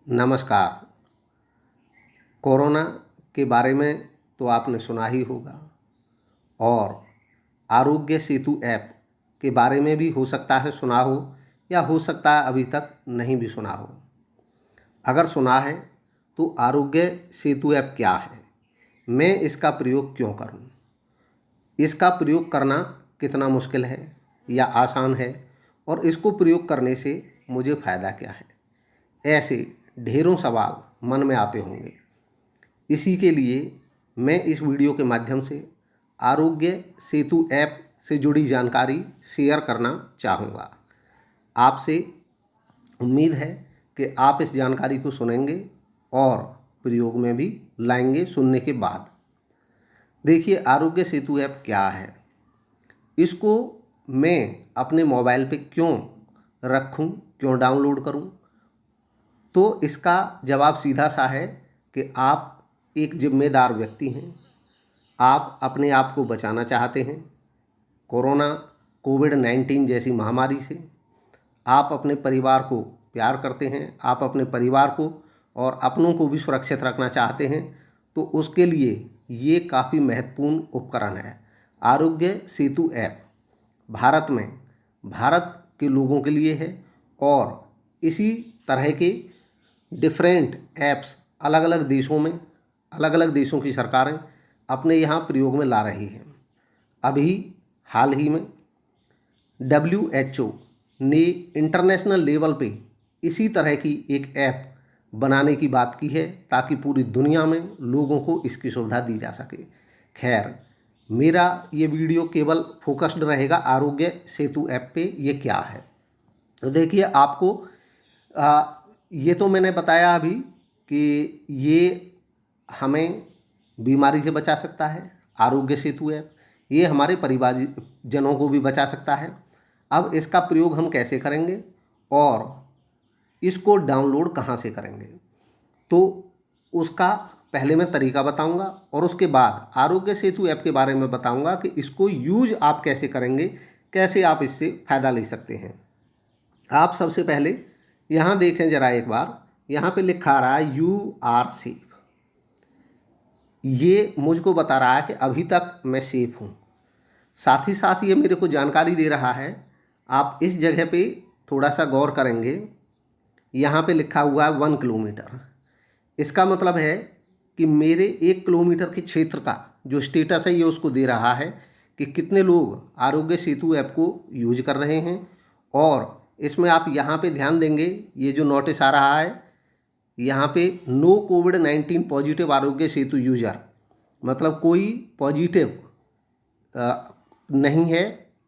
नमस्कार। कोरोना के बारे में तो आपने सुना ही होगा और आरोग्य सेतु ऐप के बारे में भी हो सकता है सुना हो या हो सकता है अभी तक नहीं भी सुना हो। अगर सुना है तो आरोग्य सेतु ऐप क्या है, मैं इसका प्रयोग क्यों करूं, इसका प्रयोग करना कितना मुश्किल है या आसान है और इसको प्रयोग करने से मुझे फ़ायदा क्या है, ऐसे ढेरों सवाल मन में आते होंगे। इसी के लिए मैं इस वीडियो के माध्यम से आरोग्य सेतु ऐप से जुड़ी जानकारी शेयर करना चाहूँगा। आपसे उम्मीद है कि आप इस जानकारी को सुनेंगे और प्रयोग में भी लाएंगे सुनने के बाद। देखिए, आरोग्य सेतु ऐप क्या है, इसको मैं अपने मोबाइल पे क्यों रखूं, क्यों डाउनलोड करूं, तो इसका जवाब सीधा सा है कि आप एक जिम्मेदार व्यक्ति हैं। आप अपने आप को बचाना चाहते हैं कोरोना कोविड-19 जैसी महामारी से। आप अपने परिवार को प्यार करते हैं, आप अपने परिवार को और अपनों को भी सुरक्षित रखना चाहते हैं, तो उसके लिए ये काफ़ी महत्वपूर्ण उपकरण है। आरोग्य सेतु ऐप भारत के लोगों के लिए है और इसी तरह के डिफरेंट ऐप्स अलग अलग देशों में, अलग अलग देशों की सरकारें अपने यहाँ प्रयोग में ला रही हैं। अभी हाल ही में WHO ने इंटरनेशनल लेवल पे इसी तरह की एक ऐप बनाने की बात की है ताकि पूरी दुनिया में लोगों को इसकी सुविधा दी जा सके। खैर, मेरा ये वीडियो केवल फोकस्ड रहेगा आरोग्य सेतु ऐप पे। ये क्या है, तो देखिए, आपको ये तो मैंने बताया अभी कि ये हमें बीमारी से बचा सकता है। आरोग्य सेतु ऐप ये हमारे परिवारजनों को भी बचा सकता है। अब इसका प्रयोग हम कैसे करेंगे और इसको डाउनलोड कहाँ से करेंगे, तो उसका पहले मैं तरीका बताऊंगा और उसके बाद आरोग्य सेतु ऐप के बारे में बताऊंगा कि इसको यूज आप कैसे करेंगे, कैसे आप इससे फ़ायदा ले सकते हैं। आप सबसे पहले यहाँ देखें ज़रा एक बार, यहाँ पे लिखा आ रहा है You are safe। ये मुझको बता रहा है कि अभी तक मैं सेफ हूँ। साथ ही साथ ये मेरे को जानकारी दे रहा है, आप इस जगह पे थोड़ा सा गौर करेंगे, यहाँ पे लिखा हुआ है 1 किलोमीटर। इसका मतलब है कि मेरे 1 किलोमीटर के क्षेत्र का जो स्टेटस है ये उसको दे रहा है कि कितने लोग आरोग्य सेतु ऐप को यूज कर रहे हैं। और इसमें आप यहाँ पे ध्यान देंगे, ये जो नोटिस आ रहा है यहाँ पे नो कोविड-19 पॉजिटिव आरोग्य सेतु यूजर, मतलब कोई पॉजिटिव नहीं है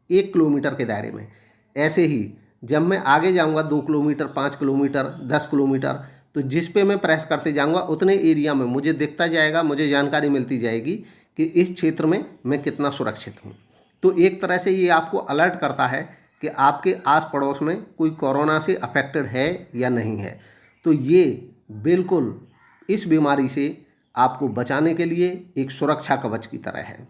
1 किलोमीटर के दायरे में। ऐसे ही जब मैं आगे जाऊंगा 2 किलोमीटर, 5 किलोमीटर, 10 किलोमीटर, तो जिस पे मैं प्रेस करते जाऊंगा उतने एरिया में मुझे दिखता जाएगा, मुझे जानकारी मिलती जाएगी कि इस क्षेत्र में मैं कितना सुरक्षित हूँ। तो एक तरह से ये आपको अलर्ट करता है कि आपके आस पड़ोस में कोई कोरोना से अफेक्टेड है या नहीं है। तो ये बिल्कुल इस बीमारी से आपको बचाने के लिए एक सुरक्षा कवच की तरह है।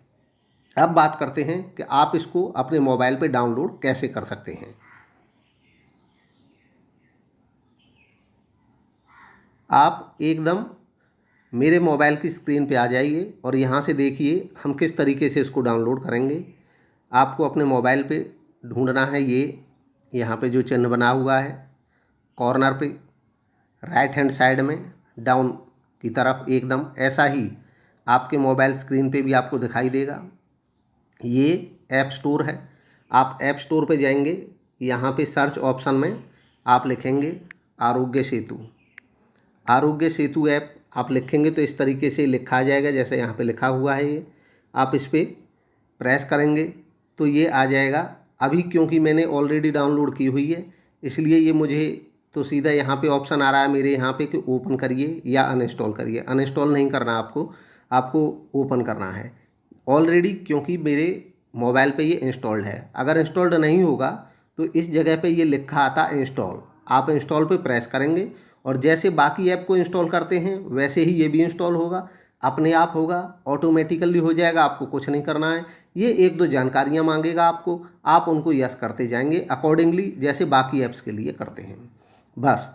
अब बात करते हैं कि आप इसको अपने मोबाइल पे डाउनलोड कैसे कर सकते हैं। आप एकदम मेरे मोबाइल की स्क्रीन पे आ जाइए और यहाँ से देखिए हम किस तरीके से इसको डाउनलोड करेंगे। आपको अपने मोबाइल पे ढूंढना है, ये यहाँ पे जो चिन्ह बना हुआ है कॉर्नर पे राइट हैंड साइड में डाउन की तरफ, एकदम ऐसा ही आपके मोबाइल स्क्रीन पे भी आपको दिखाई देगा। ये ऐप स्टोर है। आप ऐप स्टोर पे जाएंगे, यहाँ पे सर्च ऑप्शन में आप लिखेंगे आरोग्य सेतु। आरोग्य सेतु ऐप आप लिखेंगे तो इस तरीके से लिखा आ जाएगा जैसे यहाँ पे लिखा हुआ है। ये आप इस पर प्रेस करेंगे तो ये आ जाएगा। अभी क्योंकि मैंने ऑलरेडी डाउनलोड की हुई है इसलिए ये मुझे तो सीधा यहाँ पे ऑप्शन आ रहा है मेरे यहाँ पे कि ओपन करिए या अनइंस्टॉल करिए। अनइंस्टॉल नहीं करना आपको ओपन करना है ऑलरेडी, क्योंकि मेरे मोबाइल पे ये इंस्टॉल्ड है। अगर इंस्टॉल्ड नहीं होगा तो इस जगह पे ये लिखा आता इंस्टॉल, आप इंस्टॉल पे प्रेस करेंगे और जैसे बाकी ऐप को इंस्टॉल करते हैं वैसे ही ये भी इंस्टॉल होगा, अपने आप होगा, ऑटोमेटिकली हो जाएगा। आपको कुछ नहीं करना है। ये 1-2 जानकारियाँ मांगेगा आपको, आप उनको यस करते जाएंगे अकॉर्डिंगली जैसे बाकी ऐप्स के लिए करते हैं। बस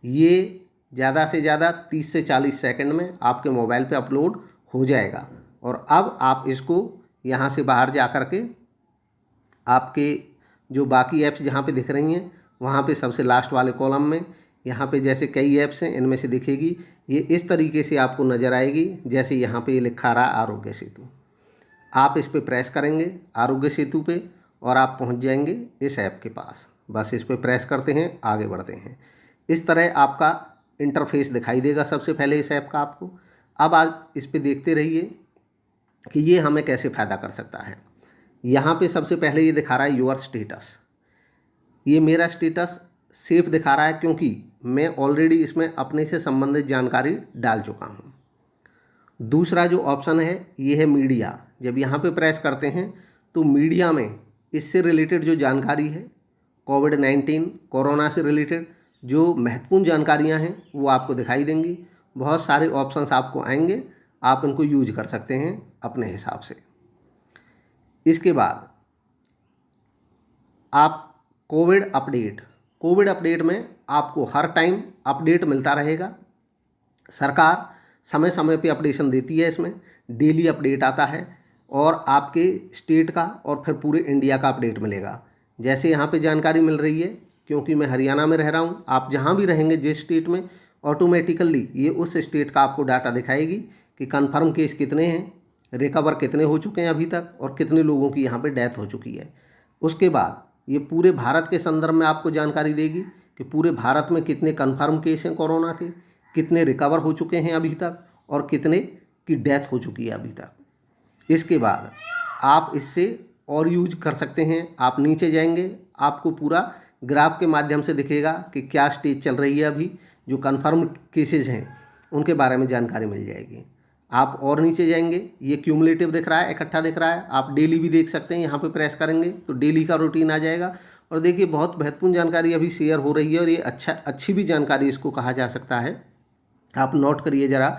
ये ज़्यादा से ज़्यादा 30 से 40 सेकंड में आपके मोबाइल पे अपलोड हो जाएगा। और अब आप इसको यहाँ से बाहर जा कर के आपके जो बाकी ऐप्स जहाँ पे दिख रही हैं वहाँ पे सबसे लास्ट वाले कॉलम में यहाँ पे जैसे कई ऐप्स हैं इनमें से दिखेगी, ये इस तरीके से आपको नज़र आएगी। जैसे यहाँ पे ये लिखा रहा आरोग्य सेतु, आप इस पर प्रेस करेंगे आरोग्य सेतु पे और आप पहुँच जाएंगे इस ऐप के पास। बस इस पर प्रेस करते हैं, आगे बढ़ते हैं। इस तरह आपका इंटरफेस दिखाई देगा सबसे पहले इस ऐप का आपको। अब आप इस पर देखते रहिए कि ये हमें कैसे फ़ायदा कर सकता है। यहाँ पे सबसे पहले ये दिखा रहा है योर स्टेटस। ये मेरा स्टेटस सेफ दिखा रहा है क्योंकि मैं ऑलरेडी इसमें अपने से संबंधित जानकारी डाल चुका हूँ। दूसरा जो ऑप्शन है ये है मीडिया। जब यहाँ पे प्रेस करते हैं तो मीडिया में इससे रिलेटेड जो जानकारी है, कोविड-19 कोरोना से रिलेटेड जो महत्वपूर्ण जानकारियाँ हैं वो आपको दिखाई देंगी। बहुत सारे ऑप्शंस आपको आएंगे, आप इनको यूज कर सकते हैं अपने हिसाब से। इसके बाद आप कोविड अपडेट में आपको हर टाइम अपडेट मिलता रहेगा। सरकार समय समय पे अपडेशन देती है, इसमें डेली अपडेट आता है और आपके स्टेट का और फिर पूरे इंडिया का अपडेट मिलेगा। जैसे यहाँ पे जानकारी मिल रही है, क्योंकि मैं हरियाणा में रह रहा हूँ, आप जहाँ भी रहेंगे जिस स्टेट में, ऑटोमेटिकली ये उस स्टेट का आपको डाटा दिखाएगी कि कन्फर्म केस कितने हैं, रिकवर कितने हो चुके हैं अभी तक और कितने लोगों की यहाँ पे डेथ हो चुकी है। उसके बाद ये पूरे भारत के संदर्भ में आपको जानकारी देगी कि पूरे भारत में कितने कन्फर्म केस हैं कोरोना के, कितने रिकवर हो चुके हैं अभी तक और कितने की डेथ हो चुकी है अभी तक। इसके बाद आप इससे और यूज कर सकते हैं। आप नीचे जाएंगे, आपको पूरा ग्राफ के माध्यम से दिखेगा कि क्या स्टेज चल रही है अभी, जो कन्फर्म केसेस हैं उनके बारे में जानकारी मिल जाएगी। आप और नीचे जाएंगे, ये क्यूमुलेटिव दिख रहा है, इकट्ठा दिख रहा है। आप डेली भी देख सकते हैं, यहाँ पे प्रेस करेंगे तो डेली का रूटीन आ जाएगा। और देखिए बहुत महत्वपूर्ण जानकारी अभी शेयर हो रही है और ये अच्छी भी जानकारी इसको कहा जा सकता है। आप नोट करिए ज़रा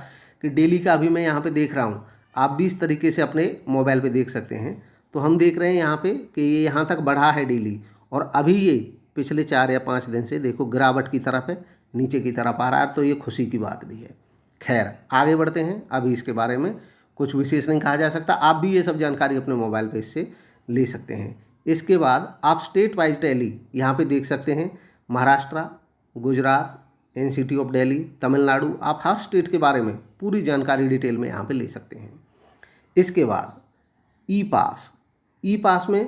कि डेली का अभी मैं यहाँ पे देख रहा हूँ, आप भी इस तरीके से अपने मोबाइल पे देख सकते हैं। तो हम देख रहे हैं यहाँ पे कि ये यहाँ तक बढ़ा है डेली, और अभी ये पिछले 4 या 5 दिन से देखो गिरावट की तरफ है, नीचे की तरफ आ रहा है। तो ये खुशी की बात भी है। खैर आगे बढ़ते हैं, अभी इसके बारे में कुछ विशेष नहीं कहा जा सकता। आप भी ये सब जानकारी अपने मोबाइल पे इससे ले सकते हैं। इसके बाद आप स्टेट वाइज टैली यहाँ पे देख सकते हैं, महाराष्ट्र, गुजरात, एनसीटी ऑफ दिल्ली, तमिलनाडु, आप हर स्टेट के बारे में पूरी जानकारी डिटेल में यहाँ पे ले सकते हैं। इसके बाद ई पास में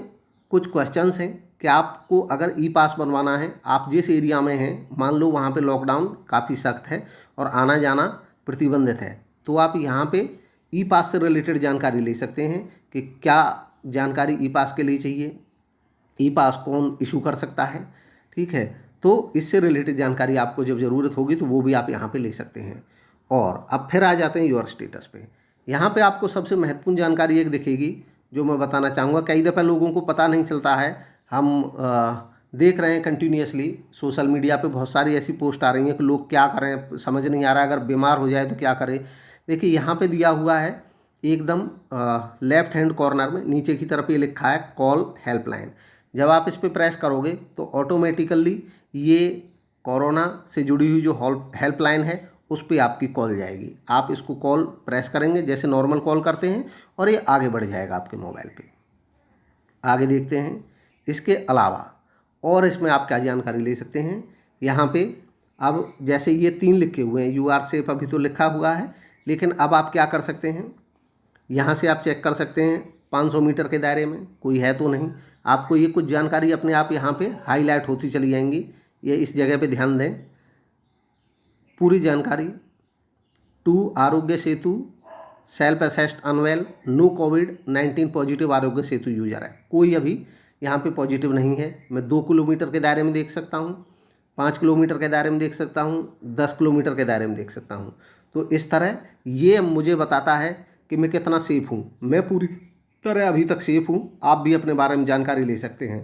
कुछ क्वेश्चंस हैं कि आपको अगर ई पास बनवाना है, आप जिस एरिया में हैं, मान लो वहाँ पे लॉकडाउन काफ़ी सख्त है और आना जाना प्रतिबंधित है, तो आप यहाँ पे ई पास से रिलेटेड जानकारी ले सकते हैं कि क्या जानकारी ई पास के लिए चाहिए, ई पास कौन इशू कर सकता है। ठीक है, तो इससे रिलेटेड जानकारी आपको जब ज़रूरत होगी तो वो भी आप यहाँ पे ले सकते हैं। और अब फिर आ जाते हैं योर स्टेटस पे। यहाँ पे आपको सबसे महत्वपूर्ण जानकारी एक दिखेगी जो मैं बताना चाहूँगा। कई दफ़ा लोगों को पता नहीं चलता है, हम देख रहे हैं कंटिन्यूसली सोशल मीडिया पे बहुत सारी ऐसी पोस्ट आ रही हैं कि लोग क्या करें समझ नहीं आ रहा है, अगर बीमार हो जाए तो क्या करें। देखिए यहाँ पे दिया हुआ है एकदम लेफ्ट हैंड कॉर्नर में नीचे की तरफ ये लिखा है कॉल हेल्पलाइन। जब आप इस पर प्रेस करोगे तो ऑटोमेटिकली ये कोरोना से जुड़ी हुई जो हेल्पलाइन है उस पर आपकी कॉल जाएगी। आप इसको कॉल प्रेस करेंगे जैसे नॉर्मल कॉल करते हैं और ये आगे बढ़ जाएगा आपके मोबाइल पे। आगे देखते हैं इसके अलावा और इसमें आप क्या जानकारी ले सकते हैं। यहाँ पे अब जैसे ये 3 लिखे हुए हैं, यू आर सेफ अभी तो लिखा हुआ है, लेकिन अब आप क्या कर सकते हैं, यहाँ से आप चेक कर सकते हैं 500 मीटर के दायरे में कोई है तो नहीं। आपको ये कुछ जानकारी अपने आप यहाँ पे हाईलाइट होती चली जाएंगी, ये इस जगह पे ध्यान दें। पूरी जानकारी to Aarogya Setu self assessed unwell, no covid positive Aarogya Setu user है। कोई अभी यहाँ पे पॉजिटिव नहीं है। मैं 2 किलोमीटर के दायरे में देख सकता हूँ, 5 किलोमीटर के दायरे में देख सकता हूँ, 10 किलोमीटर के दायरे में देख सकता हूँ। तो इस तरह ये मुझे बताता है कि मैं कितना सेफ़ हूँ। मैं पूरी तरह अभी तक सेफ़ हूँ। आप भी अपने बारे में जानकारी ले सकते हैं।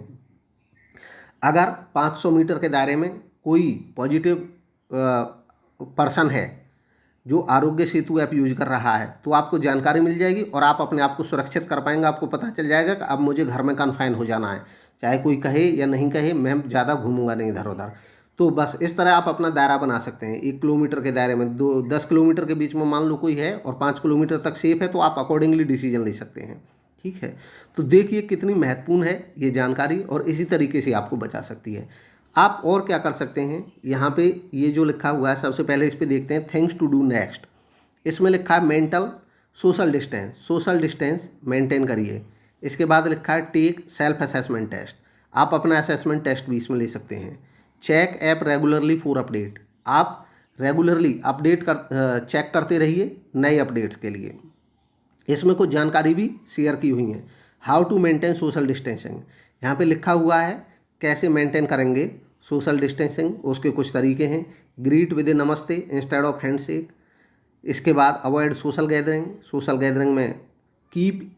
अगर 500 मीटर के दायरे में कोई पॉजिटिव पर्सन है जो आरोग्य सेतु ऐप यूज कर रहा है तो आपको जानकारी मिल जाएगी और आप अपने आप को सुरक्षित कर पाएंगे। आपको पता चल जाएगा कि अब मुझे घर में कन्फाइन हो जाना है, चाहे कोई कहे या नहीं कहे, मैं ज़्यादा घूमूंगा नहीं इधर उधर। तो बस इस तरह आप अपना दायरा बना सकते हैं। 1 किलोमीटर के दायरे में 10 किलोमीटर के बीच में मान लो कोई है और 5 किलोमीटर तक सेफ है, तो आप अकॉर्डिंगली डिसीजन ले सकते हैं। ठीक है, तो देखिए कितनी महत्वपूर्ण है ये जानकारी और इसी तरीके से आपको बचा सकती है। आप और क्या कर सकते हैं, यहाँ पे ये जो लिखा हुआ है सबसे पहले इस पर देखते हैं, थिंग्स टू डू नेक्स्ट। इसमें लिखा है मेंटल सोशल डिस्टेंस मेंटेन करिए। इसके बाद लिखा है टेक सेल्फ असेसमेंट टेस्ट, आप अपना असेसमेंट टेस्ट भी इसमें ले सकते हैं। Check app regularly for update, आप रेगुलरली अपडेट चेक करते रहिए नए अपडेट्स के लिए। इसमें कुछ जानकारी भी शेयर की हुई है। How to maintain social distancing, यहाँ पे लिखा हुआ है कैसे मेंटेन करेंगे सोशल डिस्टेंसिंग, उसके कुछ तरीके हैं। ग्रीट विद ए नमस्ते इंस्टेड ऑफ हैंडशेक। इसके बाद अवॉइड सोशल गैदरिंग में कीप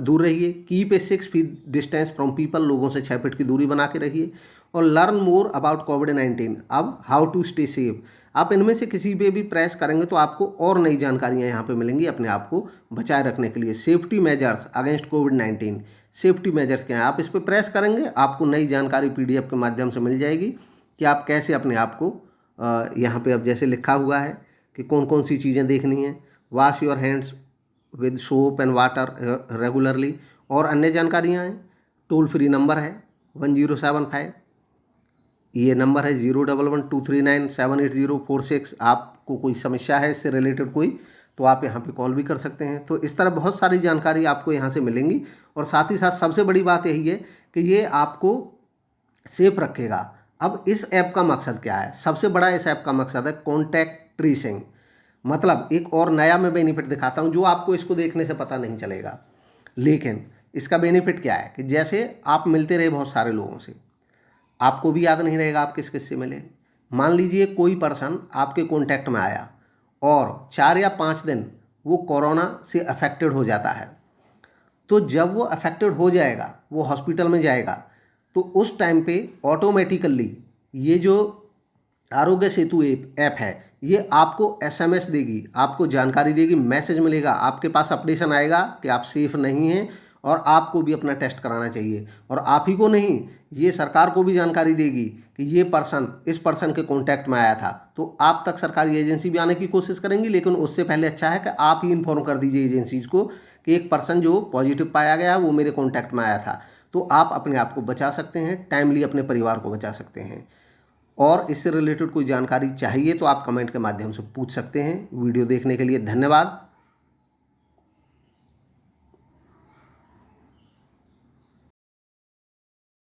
दूर रहिए। Keep a 6 feet distance from people, लोगों से 6 फीट की दूरी बना के रहिए। और लर्न मोर अबाउट कोविड-19, अब हाउ टू स्टे सेफ। आप इनमें से किसी पे भी प्रेस करेंगे तो आपको और नई जानकारियां यहाँ पे मिलेंगी अपने आप को बचाए रखने के लिए। सेफ्टी मेजर्स अगेंस्ट कोविड-19, सेफ्टी मेजर्स क्या हैं, आप इस पर प्रेस करेंगे आपको नई जानकारी PDF के माध्यम से मिल जाएगी कि आप कैसे अपने आप को यहाँ पे अब जैसे लिखा हुआ है कि कौन कौन सी चीज़ें देखनी हैं। Wash your hands with soap and water regularly, और अन्य जानकारियाँ हैं। टोल फ्री नंबर है 1075, ये नंबर है 01123978046। आपको कोई समस्या है इससे रिलेटेड कोई, तो आप यहाँ पे कॉल भी कर सकते हैं। तो इस तरह बहुत सारी जानकारी आपको यहाँ से मिलेंगी। और साथ ही साथ सबसे बड़ी बात यही है कि ये आपको सेफ रखेगा। अब इस ऐप का मकसद क्या है, सबसे बड़ा इस ऐप का मकसद है कॉन्टैक्ट ट्रेसिंग। मतलब एक और नया मैं बेनिफिट दिखाता हूँ जो आपको इसको देखने से पता नहीं चलेगा, लेकिन इसका बेनिफिट क्या है कि जैसे आप मिलते रहे बहुत सारे लोगों से, आपको भी याद नहीं रहेगा आप किस किस से मिले। मान लीजिए कोई पर्सन आपके कांटेक्ट में आया और 4 या 5 दिन वो कोरोना से अफेक्टेड हो जाता है, तो जब वो अफेक्टेड हो जाएगा, वो हॉस्पिटल में जाएगा, तो उस टाइम पे ऑटोमेटिकली ये जो आरोग्य सेतु ऐप है ये आपको SMS देगी, आपको जानकारी देगी, मैसेज मिलेगा, आपके पास अपडेशन आएगा कि आप सेफ नहीं हैं और आपको भी अपना टेस्ट कराना चाहिए। और आप ही को नहीं, ये सरकार को भी जानकारी देगी कि ये पर्सन इस पर्सन के कांटेक्ट में आया था। तो आप तक सरकारी एजेंसी भी आने की कोशिश करेंगी, लेकिन उससे पहले अच्छा है कि आप ही इन्फॉर्म कर दीजिए एजेंसीज को कि एक पर्सन जो पॉजिटिव पाया गया वो मेरे कॉन्टैक्ट में आया था। तो आप अपने आप को बचा सकते हैं, टाइमली अपने परिवार को बचा सकते हैं। और इससे रिलेटेड कोई जानकारी चाहिए तो आप कमेंट के माध्यम से पूछ सकते हैं। वीडियो देखने के लिए धन्यवाद।